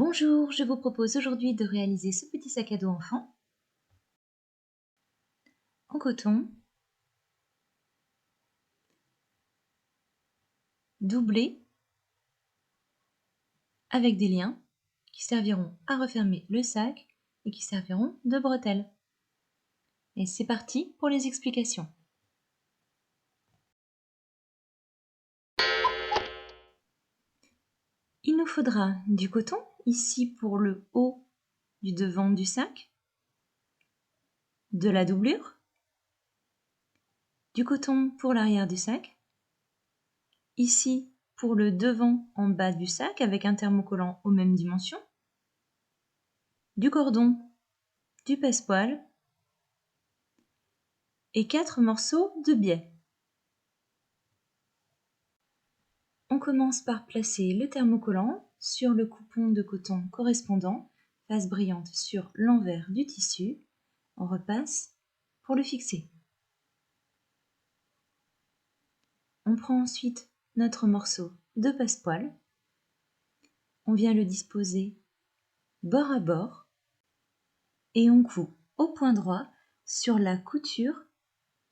Bonjour, je vous propose aujourd'hui de réaliser ce petit sac à dos enfant en coton, doublé avec des liens qui serviront à refermer le sac et qui serviront de bretelles. Et c'est parti pour les explications. Il nous faudra du coton, ici pour le haut du devant du sac, de la doublure, du coton pour l'arrière du sac, ici pour le devant en bas du sac avec un thermocollant aux mêmes dimensions, du cordon, du passepoil et 4 morceaux de biais. On commence par placer le thermocollant sur le coupon de coton correspondant, face brillante sur l'envers du tissu. On repasse pour le fixer. On prend ensuite notre morceau de passepoil. On vient le disposer bord à bord et on coud au point droit sur la couture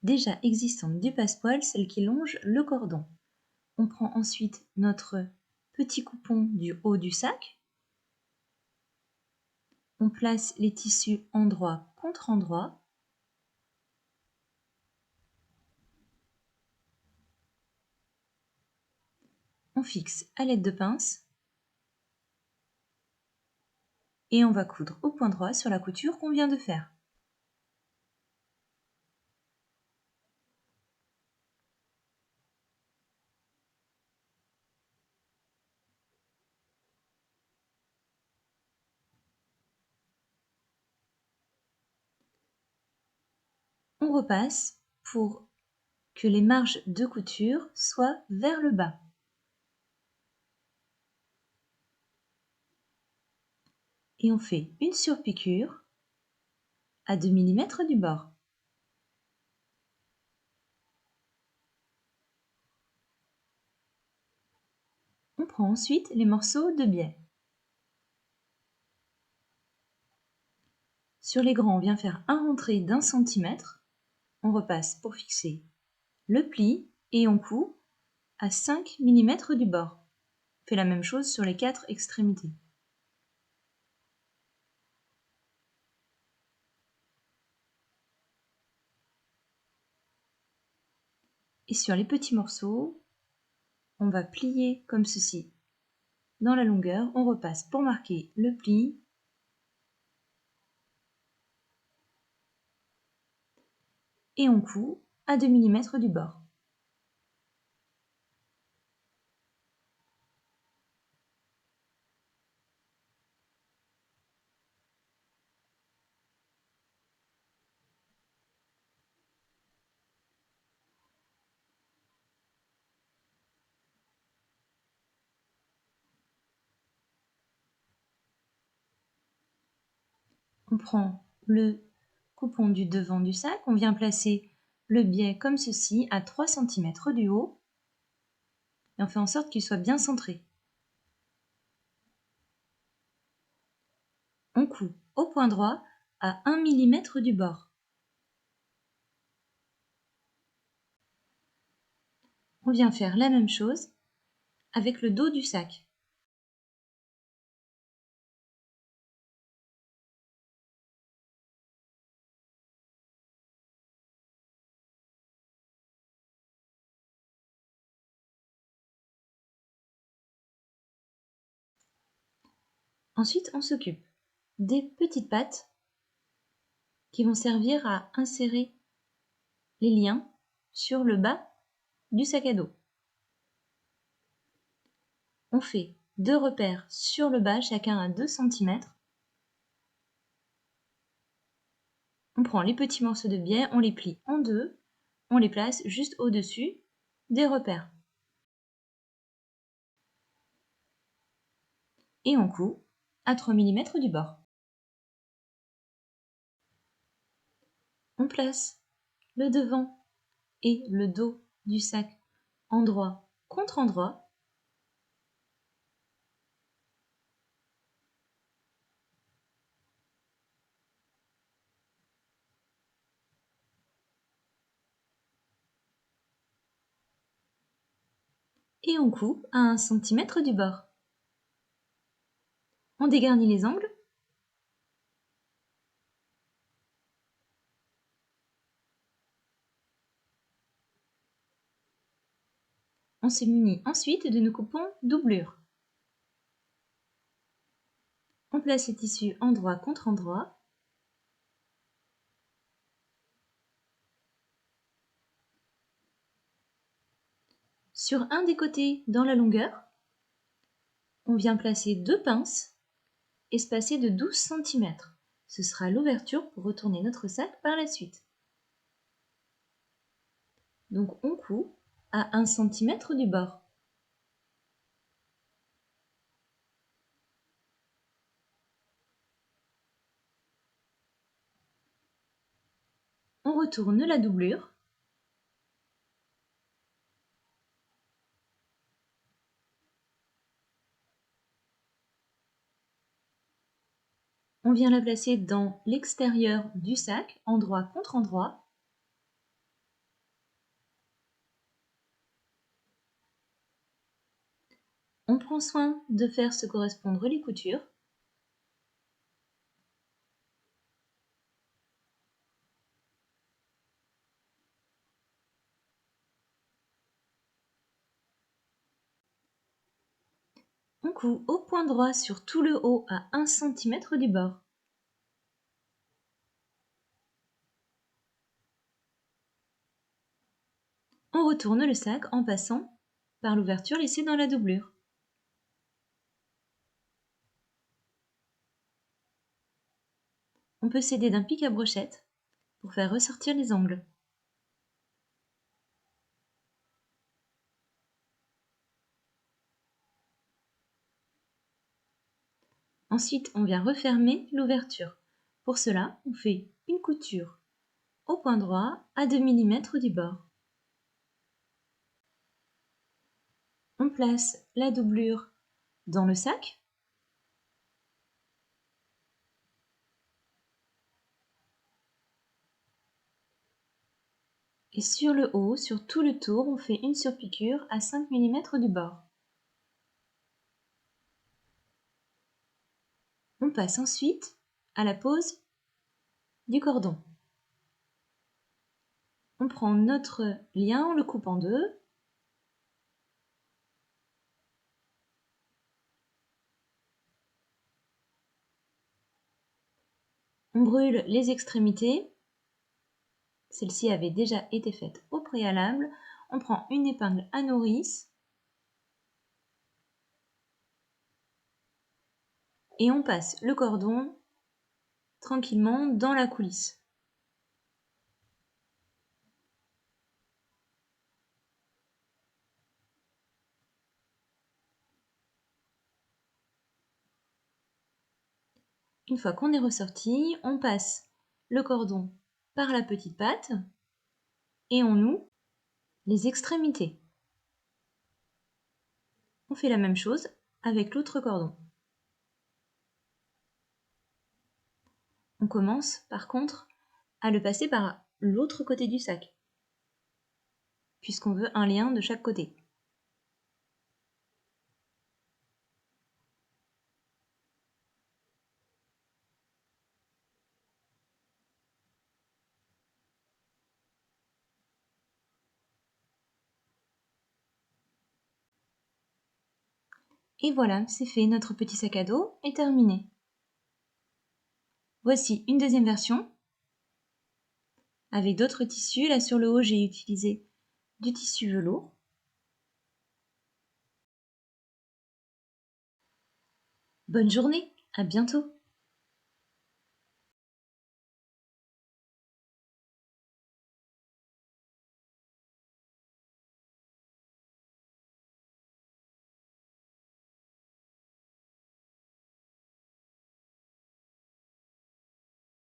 déjà existante du passepoil, celle qui longe le cordon. On prend ensuite notre petit coupon du haut du sac. On place les tissus endroit contre endroit. On fixe à l'aide de pince et on va coudre au point droit sur la couture qu'on vient de faire. On repasse pour que les marges de couture soient vers le bas. Et on fait une surpiqûre à 2 mm du bord. On prend ensuite les morceaux de biais. Sur les grands, on vient faire un rentré d'1 cm. On repasse pour fixer le pli et on coud à 5 mm du bord. On fait la même chose sur les 4 extrémités. Et sur les petits morceaux, on va plier comme ceci dans la longueur. On repasse pour marquer le pli et on coud à 2 mm du bord. On prend le coupon du devant du sac, on vient placer le biais comme ceci à 3 cm du haut et on fait en sorte qu'il soit bien centré. On coud au point droit à 1 mm du bord. On vient faire la même chose avec le dos du sac. Ensuite, on s'occupe des petites pattes qui vont servir à insérer les liens sur le bas du sac à dos. On fait 2 repères sur le bas, chacun à 2 cm. On prend les petits morceaux de biais, on les plie en deux, on les place juste au-dessus des repères. Et on coud à 3 mm du bord. On place le devant et le dos du sac endroit contre endroit. et on coupe à 1 cm du bord. On dégarnit les angles. On se munit ensuite de nos coupons doublure. On place le tissu endroit contre endroit. Sur un des côtés dans la longueur, on vient placer 2 pinces espacées de 12 cm. Ce sera l'ouverture pour retourner notre sac par la suite. Donc on coud à 1 cm du bord. On retourne la doublure. On vient la placer dans l'extérieur du sac, endroit contre endroit. On prend soin de faire se correspondre les coutures. On coud au point droit sur tout le haut à 1 cm du bord. On retourne le sac en passant par l'ouverture laissée dans la doublure. On peut s'aider d'un pic à brochette pour faire ressortir les angles. Ensuite, on vient refermer l'ouverture. Pour cela, on fait une couture au point droit à 2 mm du bord. On place la doublure dans le sac. Et sur le haut, sur tout le tour, on fait une surpiqûre à 5 mm du bord. On passe ensuite à la pose du cordon. On prend notre lien, on le coupe en deux. On brûle les extrémités. Celle-ci avait déjà été faite au préalable. On prend une épingle à nourrice et on passe le cordon tranquillement dans la coulisse. Une fois qu'on est ressorti, on passe le cordon par la petite patte et on noue les extrémités. On fait la même chose avec l'autre cordon. On commence par contre à le passer par l'autre côté du sac, puisqu'on veut un lien de chaque côté. Et voilà, c'est fait, notre petit sac à dos est terminé. Voici une deuxième version avec d'autres tissus. Là sur le haut, j'ai utilisé du tissu velours. Bonne journée, à bientôt!